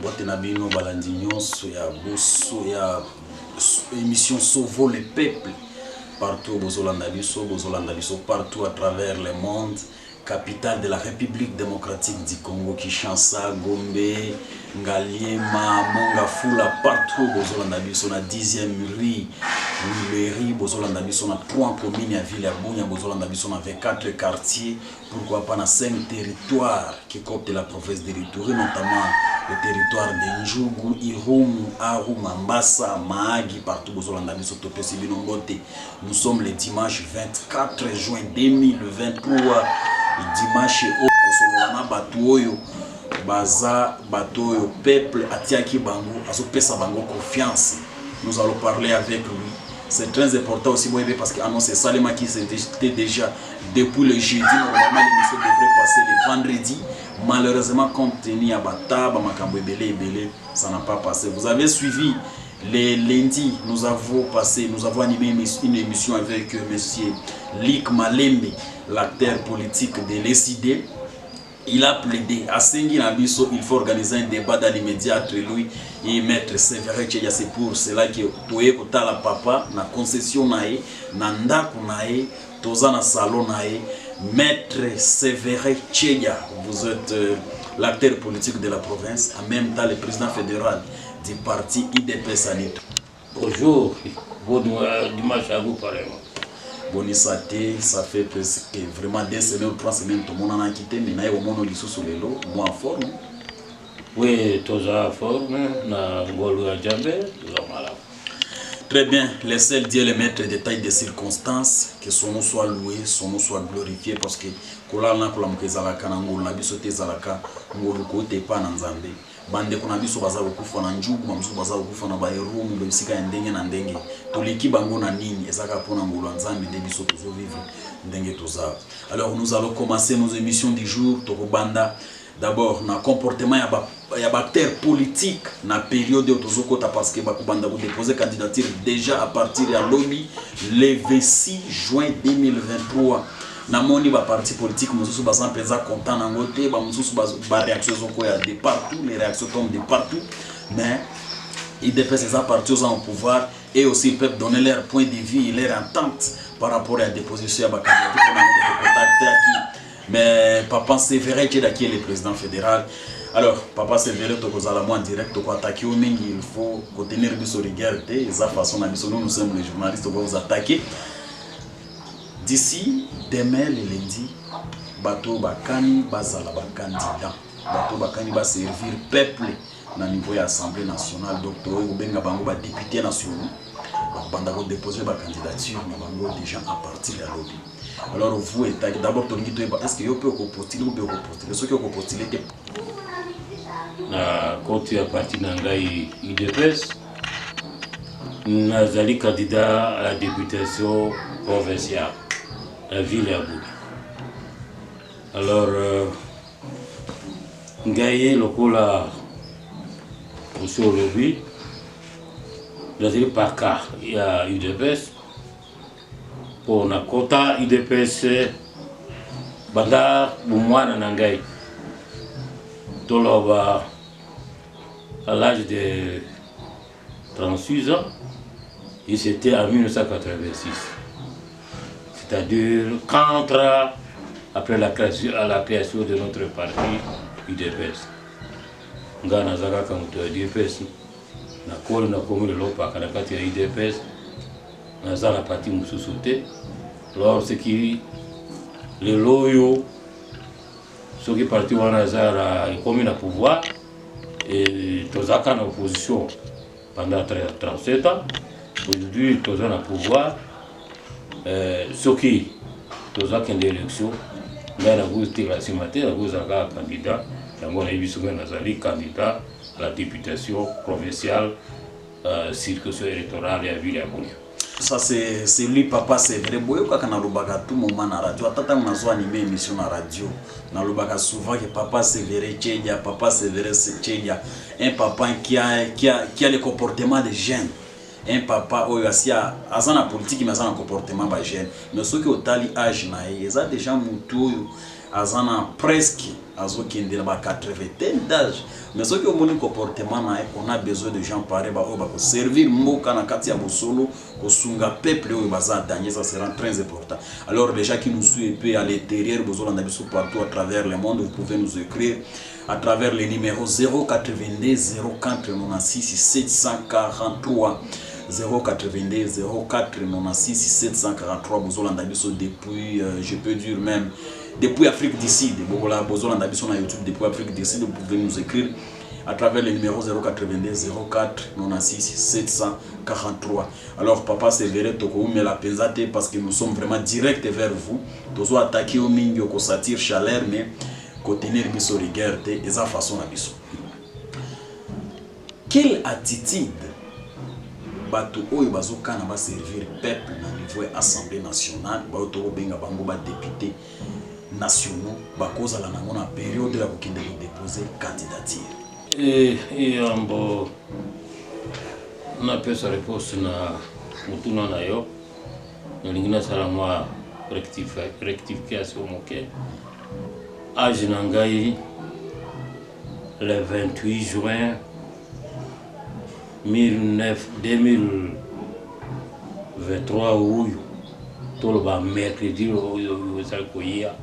boîte na bino balandi nyonso ya boso ya émission Sauvo le peuple partout bozolanda biso partout à travers le monde. Capitale de la République démocratique du Congo, Kinshasa, Gombe, Ngaliema, Mongafula, partout bozolanda biso na 10e rue Louis bozolanda biso na 3 communes à ville ya Bunya, bozolanda biso na 24 quartiers, pourquoi pas na 5 territoires qui coptent la province de l'Ituri, notamment le territoire de Njugu, Irumu, Aru, Mambasa, Mahagi, partout bozolanda biso topesi bino mbote. Nous sommes le dimanche 24 juin 2023. Dimanche oyo batu oyo baza bato oyo peuple atiaki bango azopesa bango confiance. Nous allons parler avec lui. C'est très important aussi parce que annonce Salema qui c'était déjà depuis le jeudi. Normalement l'émission devrait passer le vendredi. Malheureusement compte tenu à Bataba Makambo Ebele, ça n'a pas passé. Vous avez suivi les lundis, nous avons animé une émission avec monsieur Lik Malembe, l'acteur politique de l'ESID. Il a plaidé à Sengi Nabiso, il faut organiser un débat dans les médias entre lui et maître Séverin Tchedia. C'est pour cela que Toye Kotala Papa, na concession nae, na ndaku nae, toza na salon nae, maître Séverin Tchedia. Vous êtes l'acteur politique de la province, en même temps le président fédéral du parti IDPS Anito. Bonjour, bon dimanche à vous pareillement. Bonisate, ça fait presque vraiment 2 semaines ou 3 semaines tout le monde en a quitté, mais naïe au monde ils sont sur les lots, moi en forme. Oui, tous en forme, na ngolu à Djambé, tous en malade. Très bien, les seuls dieux les maîtres des tailles des circonstances, que son nom soit loué, son nom soit glorifié, parce que kola na kola mkezalaka na ngolu na biso te zalaka ngolu ko te pa na nzambe. Bande kuna biso baza kokufa na njugu mamusu baza kokufa na bayerumu besika ndenge na ndenge toliki bango na nini ezaka pona ngolo nzambe de biso tozo vivre ndenge toza. Alors nous allons commencer nos émissions du jour tokobanda d'abord na comportement ya acteurs politiques na période de tozokota parce que bakobanda ko déposer candidature déjà à partir ya lobby le 26 juin 2023. Namoni ba parti politique mususu baza peza content na ngote ba mususu ba réaction zoko ya de partout, les réactions tombent de partout, mais ils dépassent ces partis au pouvoir et aussi ils peuvent donner leur point de vue et leur entente par rapport à la déposition à ba candidature pour de contacter qui. Mais papa Séverin qui est le président fédéral. Alors papa Séverin to kozala moi en direct ko attaquer au mingi, il faut contenir biso regard te eza façon na biso nous sommes les journalistes on va vous attaquer. D'ici demain le lundi, bateau bakani bazala ba candidat, bateau bakani ba servir peuple na niveau de l'Assemblée nationale, docteur ou benga bango ba député nationaux, banda ko déposer ba candidature na bango déjà à partir de lobby. Alors vous et d'abord to ngito est-ce que yo peut ko postuler ou peut ko postuler ce que ko postuler na côté à partir nangai IDPS nazali candidat à la députation provinciale. La ville est à bout. Alors, Ngaye, le cola, monsieur Lobby, dans le parc, il y a UDPS. Pour la quota UDPS, Banda, Boumouana Nangaye. Toloba, à l'âge de 36 ans, et c'était en 1986. C'est-à-dire après la création de notre parti UDPS. Nga nazaka comme UDPS na kolo na commune lopa kana kati ya UDPS nazala parti mususu te lorsque les loyo ceux qui parti wana zara commune à pouvoir et tozaka en opposition pendant 37 ans. Aujourd'hui tozana pouvoir. Ce qui nous a qu'une élection, mais la vous êtes ce matin, vous avez un candidat, candidat à la députation provinciale, circonscription électorale et à Ville à Bunia. Ça c'est lui papa c'est vrai boyo quand on a l'obaka tout moment na radio tata on a zo animé émission na radio na l'obaka souvent que papa c'est vrai Tchedia papa c'est vrai Tchedia un papa qui a le comportement des jeunes. Un papa oyo asia azana politique mais azana comportement ba jeune mais ceux qui otali âge na ils a déjà mutu azana presque azokende na ba 80 d'âge, mais ce que mon comportement na on a besoin de gens pareils ba o ba ko servir mboka na kati ya bosolo ko sunga peuple o baza dernier, ça sera très important. Alors les gens qui nous suivent peu à l'intérieur bozolanda biso partout à travers le monde, vous pouvez nous écrire à travers les numéros 082 04 96 743 082 04 96 743 bozolanda biso depuis je peux dire même depuis Afrique du Sud. Bozolanda biso na YouTube depuis Afrique du Sud, vous pouvez nous écrire à travers le numéro 082 04 96 743. Alors papa c'est vrai toko mais la pesate parce que nous sommes vraiment direct vers vous. Tozo attaquer au mingi ko satire chaleur mais ko tenir biso rigueur te eza façon na biso. Quelle attitude bato oyo bazokana ba servir peuple na niveau assemblée nationale ba to benga bango ba député nationaux bakoza la nango na période ya kokende ko déposer candidature. Ambo na pesa réponse na mutuna na yo nalingina sala mwa rectification moke âge na ngai le 28 juin 2023 huyu toloba mercredi oyo ezali koyia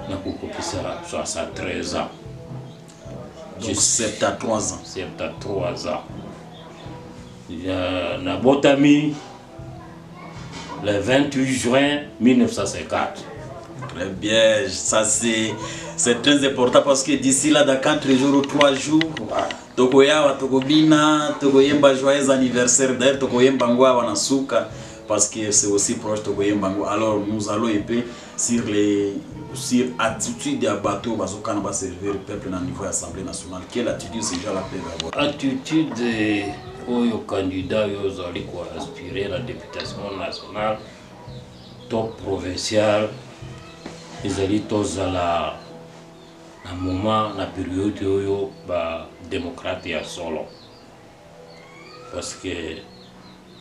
na kokopisa 73 ans. Donc 73 ans. 73 ans. Na botami le 28 juin 1954. Très bien, ça c'est très important parce que d'ici là dans 4 jours ou 3 jours tokoyawa tokobina tokoyemba joyeux anniversaire d'ailleurs tokoyemba ngwa wanasuka parce que c'est aussi proche tokoyemba ngwa. Alors nous allons épée sur attitude ya bateau bazokana ba servir le peuple na niveau assemblée nationale. Quelle attitude c'est déjà la paix d'abord? Attitude oyo candidat yo zali ko aspirer la députation nationale top provincial ezali tozala na moment na période oyo ba démocrate ya solo parce que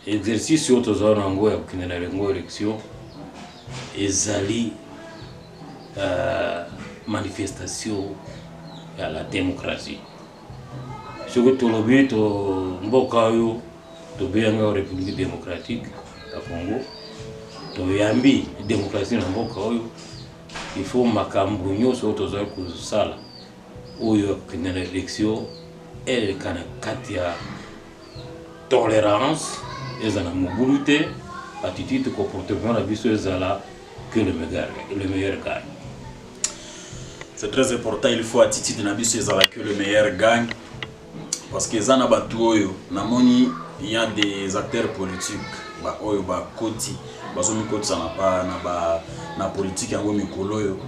exercice yo tozala nango ya kokende na lengo élection ezali manifestation ya la démocratie. Ce que tout le but mboka yo to benga République démocratique ya Congo to yambi démocratie na mboka oyo il faut makambo nyonso tozali kozala oyo kende na élection ele kana kati ya tolérance ezala mobulu te attitude comportement na biso ezala que le meilleur gagne. C'est très important, il faut attitude na biso ezala que le meilleur gagne parce que zana batu oyo namoni il y a des acteurs politiques ba oyo ba koti bazo mikoti sana pa na politique yango mikolo oyo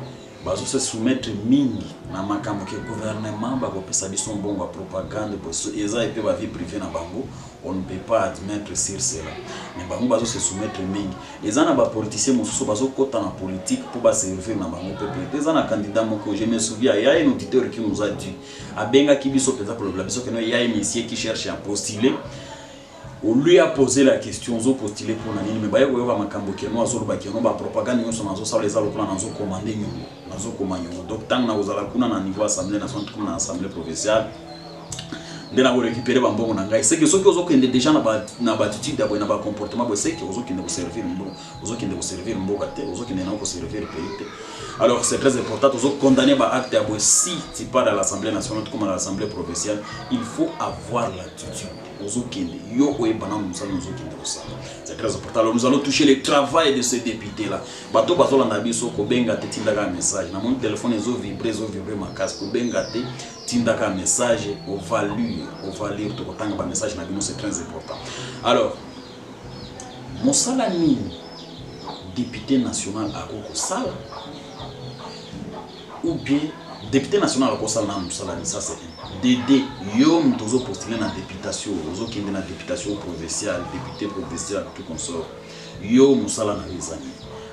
bazo se soumettre mingi na makambo ke gouvernement ba ko pesa biso mbongo ya propagande parce que eza epe ba vie privée na bango on ne peut pas admettre sur cela mais bango bazo se soumettre mingi ezana ba politicien mosusu bazo kota na politique pour ba servir na bango peuple ezana candidat moko je me souviens il y a un auditeur qui nous a dit abenga kibiso peza pour le biso que no il y a un monsieur qui cherche à postuler. On lui a posé la question, on a postulé pour Nanini, mais il y a un makambo qui est ba propagande, nous sommes en les allocs, nous commandé, nous commandé. Donc, tant que nous avons un niveau assemblée nationale, comme l'assemblée provinciale, nous avons récupéré un bon nangai. C'est que ceux qui ont déjà na attitude d'abord, na comportement, c'est que ceux qui nous servir, ceux qui nous servir, ceux qui nous servir le pays. Alors c'est très important, nous avons condamné un acte d'abord. Si tu pars à l'assemblée nationale comme à l'assemblée provinciale, il faut avoir l'attitude. C'est très important. Alors nous allons toucher le travail de ce député-là. Bato bazola na biso ko benga te tindaka message. Na mon téléphone ezo vibrer ma casque ko benga te tindaka message au value to kotanga ba message na bino, c'est très important. Alors mosala nini député national akoko sala ou bien député national akoko sala na mosala ni ça c'est Dédé, yo mtozo postuler na députation, ozo kende na députation provinciale, député provincial, tout consort. Yo musala na rizani.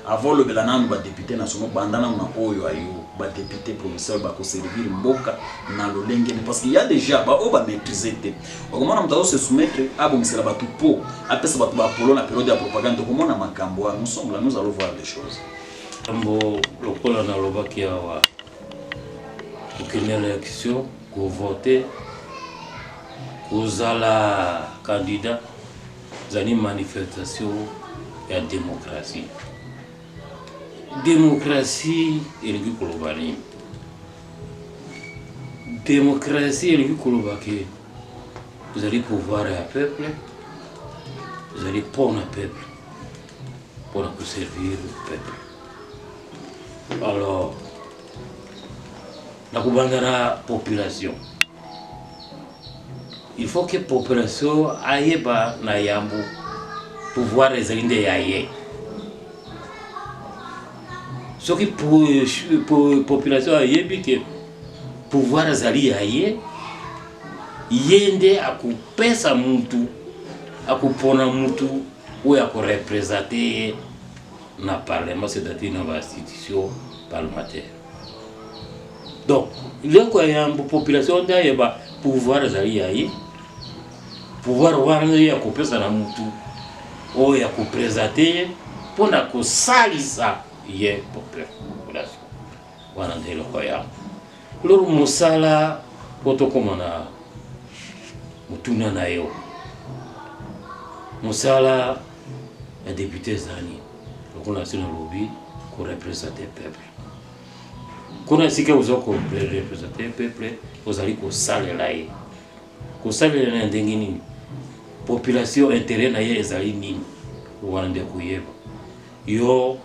Avant le belana ba député national bandana na oyo ayo, ba député provincial ba ko servir mboka na lolenge parce qu'il y a déjà ba o ba maîtriser te. Comment na mtazo se soumettre abo misela ba tupo, apesa ba polo na période de propagande comment na makambo, nous sommes là, nous allons voir les choses. Mbo lokola na lobaki awa okende élection ko voter kozala candidat zani manifestation ya démocratie. Démocratie elingi koloba nini? Démocratie elingi koloba ke vous allez pouvoir à peuple, vous allez pour un peuple, pour servir le peuple. Alors, la kubangara population. Il faut que la population aille na yambu pouvoir résider yaye. Ce qui pour population aille que pouvoir zali yaye yende akupesa mtu akupona mtu ou akurepresenter na parlement, c'est-à-dire dans l'institution parlementaire. Donc, il y a une population qui a pouvoir zali pouvoir voir akupesa na mtu ou akurepresenter pour na kusalisa ye population. Wana ndelo kwa yangu. Loro musala potokomana mutuna na yo. Musala ya député zani. Lokona sina lobby ko représenter peuple. Kuna sika uzoko représenter peuple, ozali ko salela ye. Ko salela na ndengi nini? Population intérêt na ye ezali nini? Wana kuyeba. Yo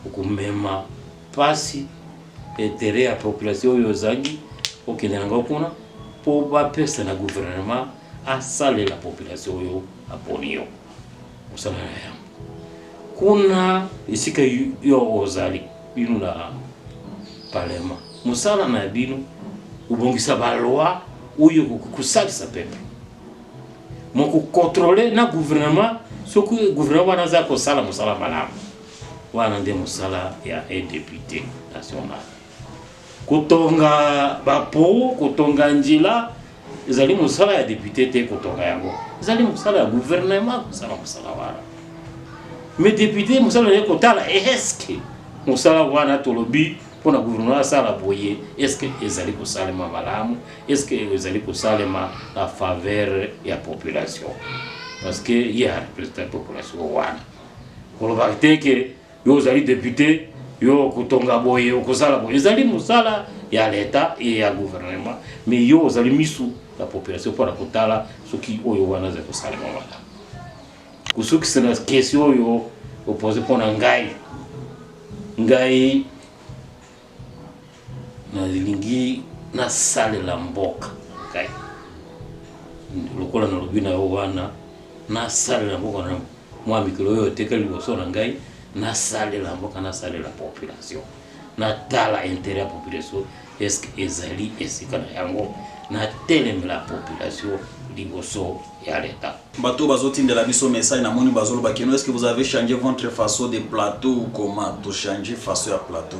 ukumema pasi intérêt à population yo zali okinanga kuna po ba pesa na gouvernement a salé la population yo aponio usala ya kuna isika yo ozali binu na parlement musala na binu ubongisa ba loi uyo kusalisa peuple moko contrôler na gouvernement soku gouvernement naza ko sala musala malamu wana nde musala ya un député national kutonga bapo kutonga njila ezali musala ya député te kutonga yango ezali musala ya gouvernement kusala musala wana mais député musala ya kotala eske musala wana tolobi pona gouvernement sala boye eske ezali kusalema malamu eske ezali kusalema la faveur ya population parce que il y a représenter population wana koloba teke yo zali député yo kutonga boye okozala boye ezali musala ya l'État et ya gouvernement mais yo zali misu la population pour la kotala soki oyo wana za kosala mwana kusuki sena question yo opposé pona ngai na lingi na sale la mboka kai lokola na lobina yo wana na sale la mboka na mwa mikolo yo tekali boso na ngai na sale la mboka na sale la population na tala intérêt la population est-ce que ezali esika na yango na telem la population liboso ya l'État bato bazotindela biso message na moni bazolo bakeno est-ce que vous avez changé votre façon de plateau ou comment to changer façon ya plateau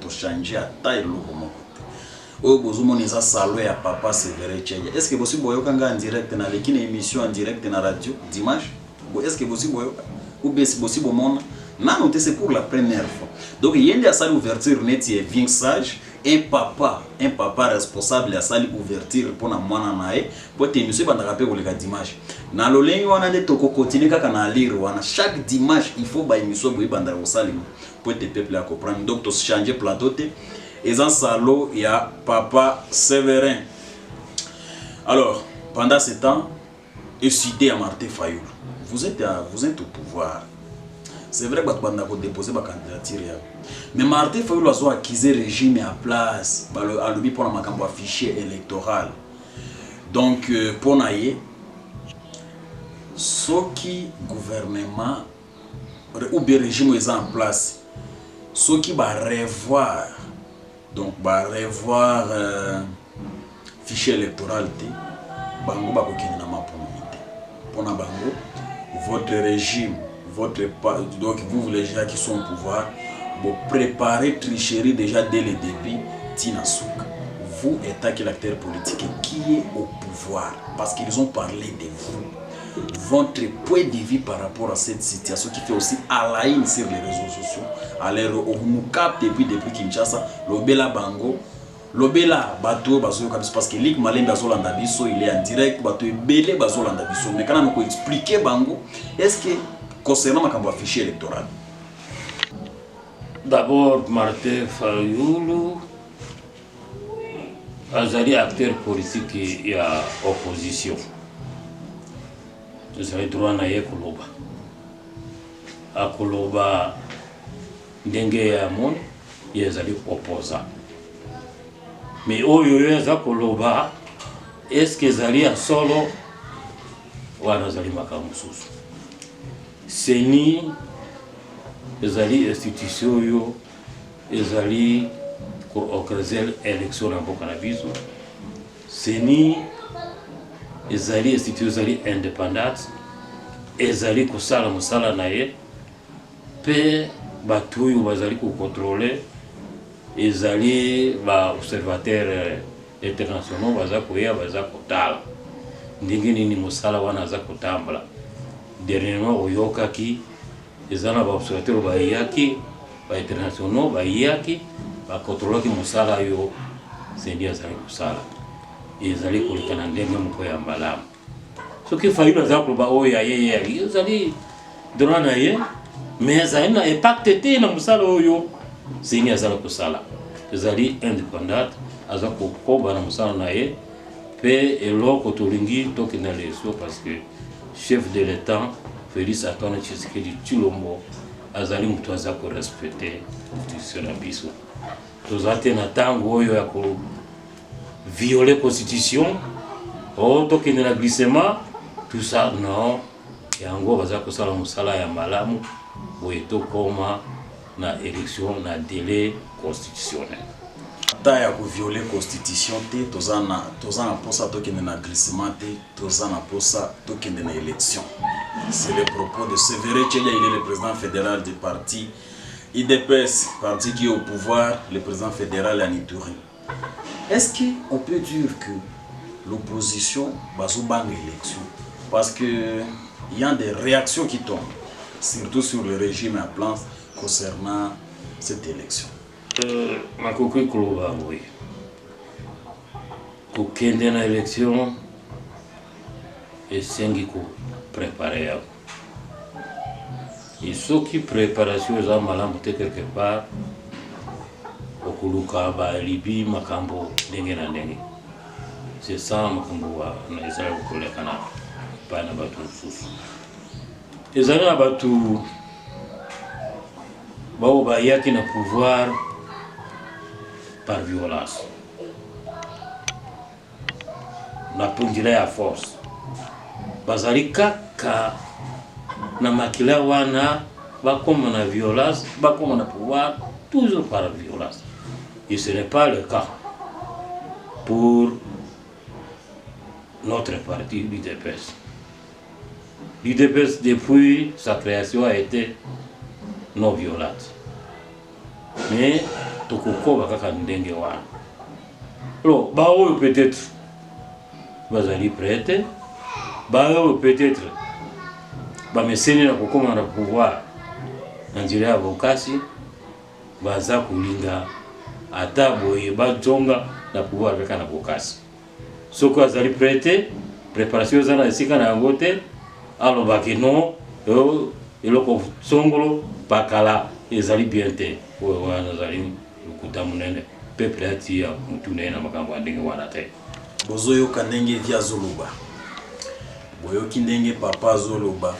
to changer à taille lo comment oyo bozomoni za salo ya papa Sévérin Tchenga est-ce que possible boyoka nga en direct na lekine émission en direct na radio dimanche est-ce que possible boyoka ou bien c'est possible mona non c'est pour la première fois donc il y a une salle ouverture net et bien sage un papa responsable à salle ouverture pour na mwana nae pour te monsieur banda rapper le dimanche na lolengi wana de toko continuer kaka na lire wana chaque dimanche il faut ba émission boy banda au salle pour te peuple à comprendre donc to changer plateau te et en salo il y a papa Sévérin. Alors pendant ce temps étudié à Martin Fayoul vous êtes au pouvoir. C'est vrai que vous avez déposé ma candidature. Mais Martin Fayoul a acquis le régime à place pour le fichier électoral. Donc, pour naïe, ce qui gouvernement ou bien régime est en place, ce qui va revoir, donc va revoir fichier électoral, bango ba kokeni na maponité. Pour na bango, votre régime. Donc vous les gens qui sont au pouvoir, vous préparez tricherie déjà dès le début, Tina Souk. Vous êtes l'acteur politique qui est au pouvoir, parce qu'ils ont parlé de vous. votre point de vue par rapport à cette situation qui fait aussi à la haine sur les réseaux sociaux. Alors, on nous capte depuis Kinshasa, l'obéla bango, l'obéla bateau, parce que Ligue Malem Bazolanda Biso, il est en direct, bateau belé Bazolanda Biso. Mais quand on peut expliquer bango, est-ce que concernant ma fichier électoral? D'abord, Martin Fayoulou, azali acteur politique et à opposition. Azali droit na ye koloba. Akoloba ndenge ya mon, azali opposant. Mais oyo yeza koloba, est-ce que azali a solo wana azali makamususu? Seni ezali institution yo ezali pour organiser l'élection dans le Canabis. Seni ezali institution ezali indépendante, ezali kusala musala naye, pe batuyu bazali ku contrôler, ezali ba observateurs internationaux baza koya baza kotala. Ndenge nini musala wana za kutambula. Dernièrement oyokaki ezana ba observateurs bayaki ba internationaux bayaki ba contrôler ki musala yo sendi azali kusala ezali kolekana ndenge moko ya mbalamu soki Fayulu aza koloba oyo ayeye ezali droit na ye mais ezali na impact te na musala oyo sendi azali kusala ezali indépendant aza kokoba na musala na ye pe eloko tolingi tokenda leso parce que chef de l'État Félix Antoine Tshisekedi Tshilombo azali mutu aza ko respecter constitution na biso tozate na tango oyo ya ko violer constitution o tokende na glissement tout ça non yango baza ko sala musala ya malamu boye tokoma na élection na délai constitutionnel ta ya ko violer constitution te tozana posa tokende na glissement te tozana posa tokende na élection. C'est le propos de Sévéré Tchélia, il est le président fédéral du parti IDPS, parti qui est au pouvoir, le président fédéral à Nitouri. Est-ce qu'on peut dire que l'opposition va se battre l'élection? Parce qu'il y a des réactions qui tombent, surtout sur le régime en place concernant cette élection. Ma coquille Koloba, oui. Pour qu'il y ait une élection, et c'est préparé. Et ceux qui préparation za malamu te quelque part okuluka ba libi makambo ndenge na ndenge. C'est ça makambo wa na Israël kolekana pa na batu susu. Ezana batu bao ba yaki na pouvoir par violence. Na punjila ya force. Bazali kaka na makila wana bakoma na violence, bakoma na pouvoir toujours par violence. Et ce n'est pas le cas pour notre parti l'UDPS. L'UDPS depuis sa création a été non violente. Mais tokoko bakaka ndenge wana. Alors, bao peut-être bazali prêter peut-être bameseni na kokoma na pouvoir na njira ya bokasi baza kulinga ata boye bajonga na pouvoir kaka na bokasi soko azali prêter préparation za na esika na yango te alobaki non eloko songolo bakala ezali bien te oyo wana azali lukuta munene peuple ati ya mutu na makambo ya ndenge wana te bozoyoka ndenge via zoloba boyoki ndenge papa azoloba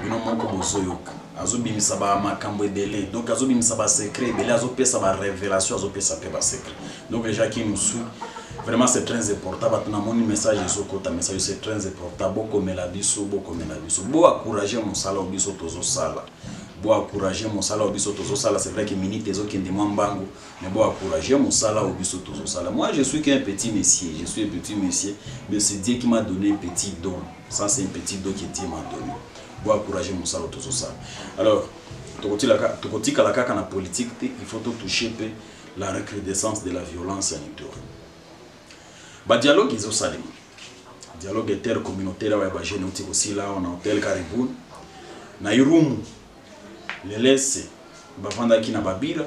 bino moko bozoyoka azobimisa ba makambo ebele donc azobimisa ba secret ebele azopesa ba révélation azopesa pe ba secret donc les gens qui nous suivent vraiment c'est très important batuna moni message ezokota message c'est très important bokomela biso bo encourager mosala obiso tozo sala bo encourager mosala obiso tozo sala c'est vrai que minute ezokende mwambango mais bo encourager mosala obiso tozo sala. Moi je suis qu'un petit monsieur, mais c'est Dieu qui m'a donné un petit don. Ça c'est un petit don que Dieu m'a donné. Bo encourager mosala tozo sala. Alors tokoti kala kaka na politique il faut toucher la recrudescence de la violence en Ituri. Ba dialogue izo salima. dialogue intercommunautaire wa ba jeune uti aussi là on a hôtel Caribou na Irumu lelese bavanda ki na Babira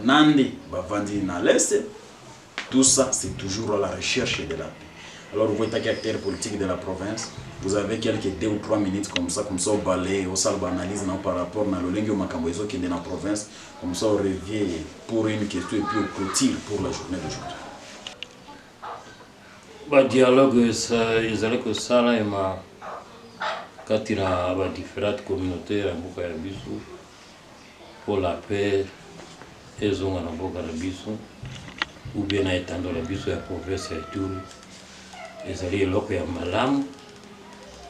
Nandi bavandi na l'est. Tout ça c'est toujours à la recherche de la paix. Alors vous voyez acteur politique de la province, vous avez quelques 2 ou 3 minutes comme ça au balai, au salon analyse par rapport à l'olengio makamboiso qui est dans la province, comme ça on revient pour une question et puis au clôture pour la journée d'aujourd'hui. Ba dialogue ça ezali ko sala ema katira ba différentes communautés à mboka ya biso pour la paix ezonga na mboka na biso ou bien na etando la biso ya province ya Ituri. Ezali eloko ya malamu,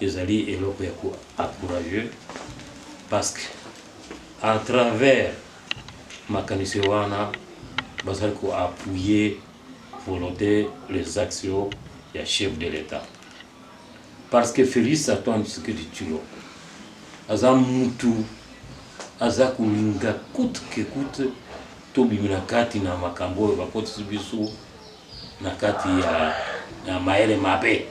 ezali eloko ya ko encourager parce que à travers makanisi wana bazali ko appuyer volonté les actions ya chef de l'État. Parce que Félix Antoine Tshisekedi Tshilombo aza mutu aza kulinga coûte que coûte tobimina kati na makambo oyo bakotisi biso na kati ya maele mabe.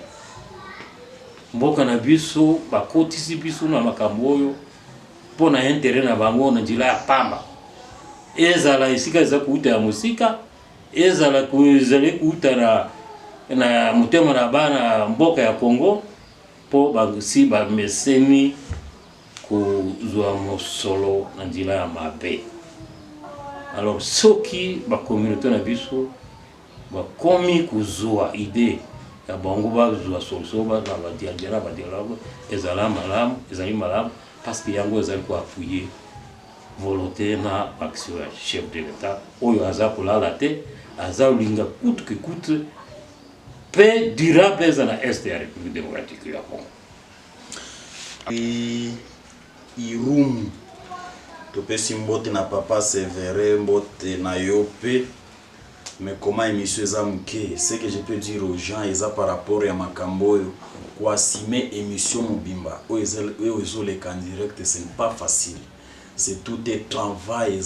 Mboka na biso bakotisi biso na makambo oyo mpona intérêt na bango na njila ya pamba. Ezala esika eza kuuta ya musika, ezala kuzali kuuta na mutema na bana mboka ya Congo po bangisi ba meseni kuzwa mosolo na njila ya mabe. Alors soki ba communauté na biso ba komi kuzwa idée ya bango bazwa solution ba na ba dialogue ezali malamu parce que yango ezali ko appuyer volonté na action ya chef de l'État oyo aza kolala te aza linga coûte que coûte paix durable na est ya République démocratique ya Congo. Irumu topesi mbote na papa Sévérin mbote na yope. Mais comment émission eza muke, ce que je peux dire aux gens eza par rapport ya makambo yo kwa sime émission mobimba oyo ezoleka en direct, ce n'est pas facile. C'est tout est travail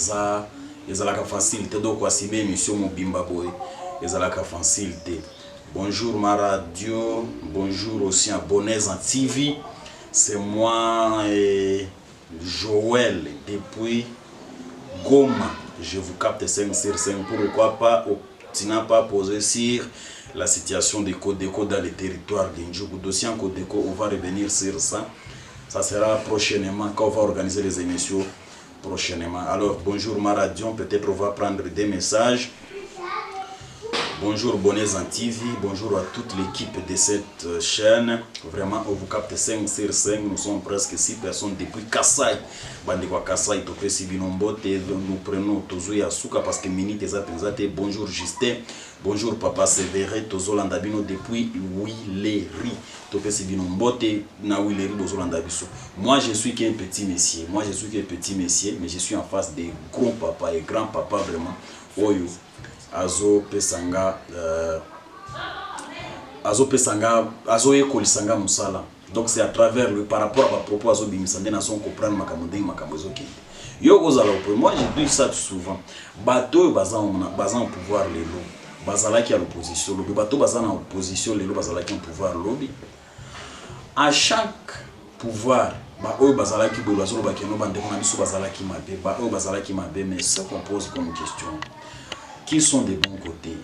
ezalaka facilité donc kwa sime émission mobimba boy ezalaka facilité. Bonjour ma radio, bonjour aussi à Bonnes en TV. C'est moi et Joël depuis Goma. Je vous capte 5 sur 5. Pourquoi pas tu n'as pas posé sur la situation des Codeco dans les territoires d'Indjougou. Dossier en Codeco, on va revenir sur ça. Ça sera prochainement quand on va organiser les émissions prochainement. Alors bonjour ma radio, peut-être on va prendre des messages. Bonjour Bonnes en TV, bonjour à toute l'équipe de cette chaîne. Vraiment, on vous capte 5 sur 5. Nous sommes presque 6 personnes depuis Kassai. Bandikwa Kassai, Topé Sibinombote. Nous prenons Tozo Yasuka parce que Minute est appelé. Bonjour Justin. Bonjour Papa Sévéré. Tozo Landabino depuis Willery. Topé Sibinombote. Na Willery, Tozo Landabiso. Moi, je suis qu'un petit messier. Mais je suis en face des gros papas et grands papas vraiment. Oyo. Azo pesanga ekolisanga musala. Donc c'est à travers le par rapport à propos azo bimisande na son comprendre makambo ezo kende. Yo kozala pour moi je dis ça souvent. Bato baza en pouvoir lelo. Bazala ki à l'opposition. Le bato baza en opposition lelo bazala ki en pouvoir lobby. À chaque pouvoir ba oyo bazala ki boyo bazolo bakeno bande na biso bazala ki mabe. Ba oyo bazala ki mabe mais ça qu'on pose comme question. Qui sont des bons côtés?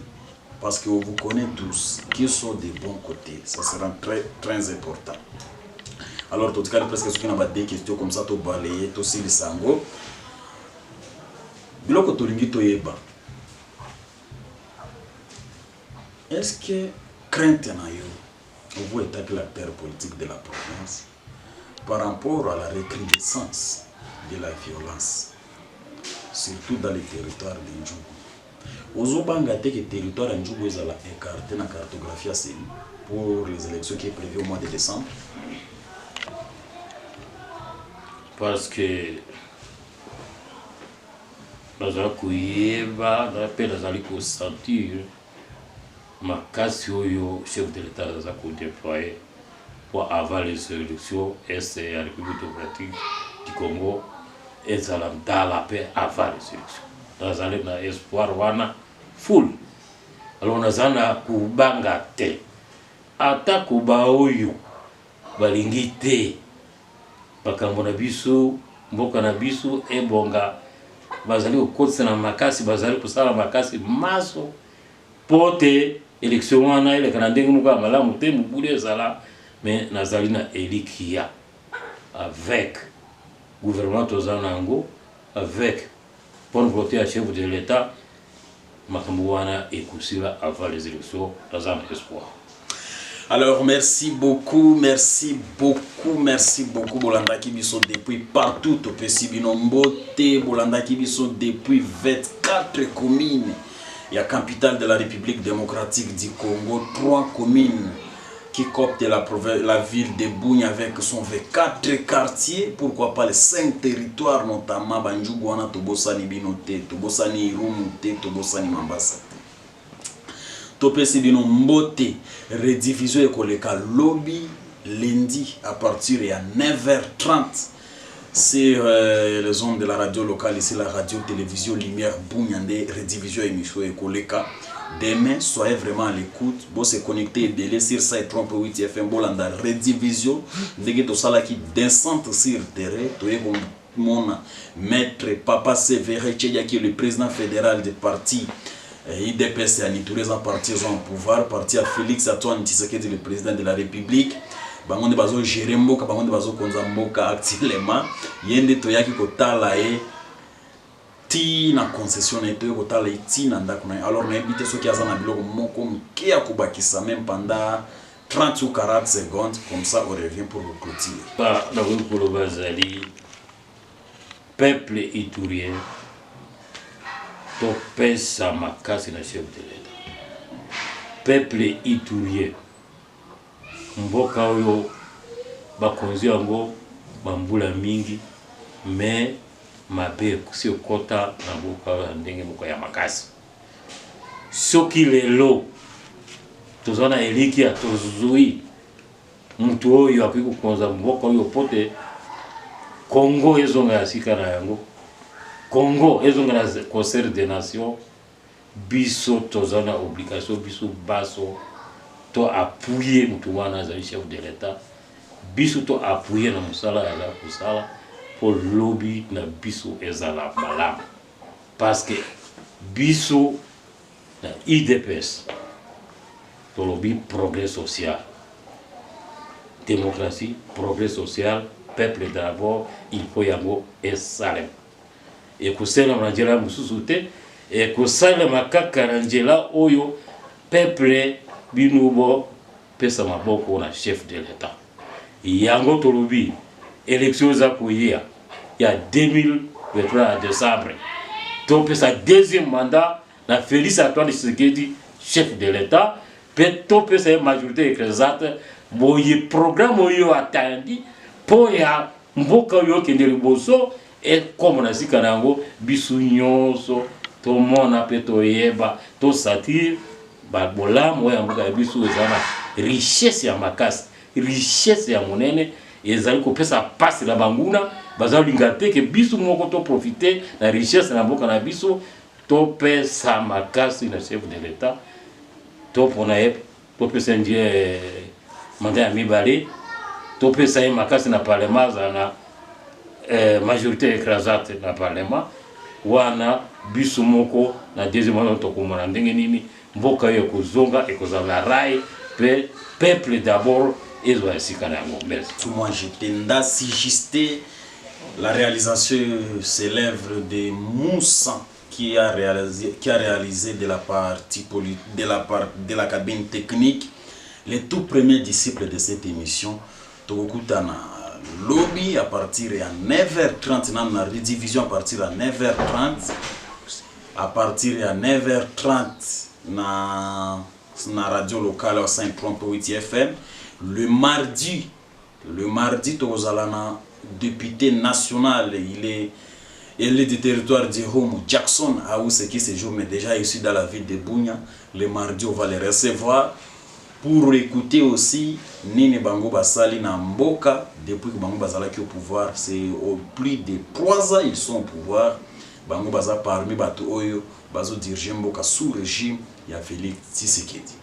Parce que vous connaissez tous qui sont des bons côtés. Ça sera très très important. Alors, tout cas, presque ce qui n'a pas des questions comme ça, tout balayer, tout si le sango. Biloko tolingi toyeba. Est-ce que crainte na yo, vous êtes l'acteur politique de la province par rapport à la recrudescence de la violence, surtout dans les territoires d'Indjougou? Ozobanga te que territoire d'Indjougou ezala écarté na cartographie à CENI pour les élections qui est prévues au mois de décembre? Parce que nous avons kuyeba na pe nazali ko sentir makasi oyo chef de l'État a déployé pour avant les élections est la République démocratique du Congo et dans la paix avant les élections. Nous avons un espoir wana full. Alors nous avons kubanga te atako baoyo balingi te bakambo na biso mboka na biso ebonga bazali kokotisa na makasi bazali kosala makasi maso pote élection wana eleka na ndenge moko ya malamu te mobulu ezala mais nazali na elikia avec gouvernement toza nango avec bonne volonté ya chef de l'état makambo wana ekusila avant les élections toza na espoir. Alors merci beaucoup Bolandaki Biso depuis partout au Pessi Binombote, Bolandaki Biso depuis 24 communes. Il y a capitale de la République démocratique du Congo, 3 communes qui coptent la ville de Bunia avec son 24 quartiers, pourquoi pas les 5 territoires notamment Banjugwana, Tobosani Binote, Tobosani Irumute, Tobosani Mambasa. Topesi bino mbote redivision ekoleka lobby lundi à partir de 9h30 sur les ondes de la radio locale ici la radio télévision Lumière Bunyande redivision émission ekoleka. Demain soyez vraiment à l'écoute, vous se connecter délai sur site 38 FM Bolanda redivision ndenge to sala ki descente sur terrain to yeko mona maître Papa Sévéré Tchedia qui est le président fédéral du parti IDPS et Anitourez en parti au pouvoir, parti à Félix Antoine Tshisekedi, le président de la République. Bangonde bazo gérer mboka, bangonde bazo konza mboka actuellement. Yende toyaki kotala ti na concession na to kotala ti na ndako na. Alors na ebité soki azana biloko moko mke ya kobakisa même pendant 30 ou 40 secondes comme ça on revient pour le clôture. Ba na ko bazali peuple iturien topesa makasi na chef de l'État. Peuple iturien mboka oyo bakonzi yango bambula mingi mais mabe si okota na mboka ndenge moko ya makasi. Soki lelo tozona eliki atozui mtu oyo akiko konza mboka oyo pote Congo ezonga ya sika na yango Congo ezonga na concert des nations biso tozana obligation biso baso to appuyer mutu wana za chef de l'état biso to appuyer na musala ya kusala pour lobby na biso ezala malamu parce que biso na IDPS to lobby progrès social démocratie progrès social peuple d'abord il faut yango esalem et kusela manjela mususu te et kusala makaka ranjela oyo peuple binubo pesa maboko na chef de l'état yango tolobi élection za koyia ya 2023 décembre to pesa deuxième mandat na Félix Antoine Tshisekedi chef de l'état peut to pesa majorité écrasante boye programme oyo atandi po ya mboka yo kendeli boso et comme na sikarango bisu nyonso to mona peto yeba to satire ba bolamu ya mboka bisu ezana richesse ya makasi richesse ya monene ezali ko pesa passe la banguna bazali ngate ke bisu moko to profiter na richesse na mboka na bisu to pesa makasi na chef de l'état to pona yep to pesa ndie manda ya mibale to pesa makasi na parlement na majorité écrasante na parlement wana biso moko na deuxième mandat to komona ndenge nini mboka yo kozonga et kozala rai pe peuple d'abord ezo asikana ngo merci. Tout moi j'étais si juste la réalisation s'élève de Moussa qui a réalisé de la partie de la cabine technique les tout premiers disciples de cette émission Tokutana lobby à partir de 9h30 dans la redivision à partir de 9h30 à partir de 9h30 na radio locale au 5.8 FM le mardi tozalana député national il est du territoire de Homo Jackson à où c'est qui séjour mais déjà ici dans la ville de Bunia le mardi on va les recevoir pour écouter aussi Nini Bango Basali na Mboka depuis que Bango Bazalaki au pouvoir c'est au plus de 3 ans ils sont au pouvoir Bango Baza parmi bato oyo bazo diriger Mboka sous régime ya Félix Tshisekedi.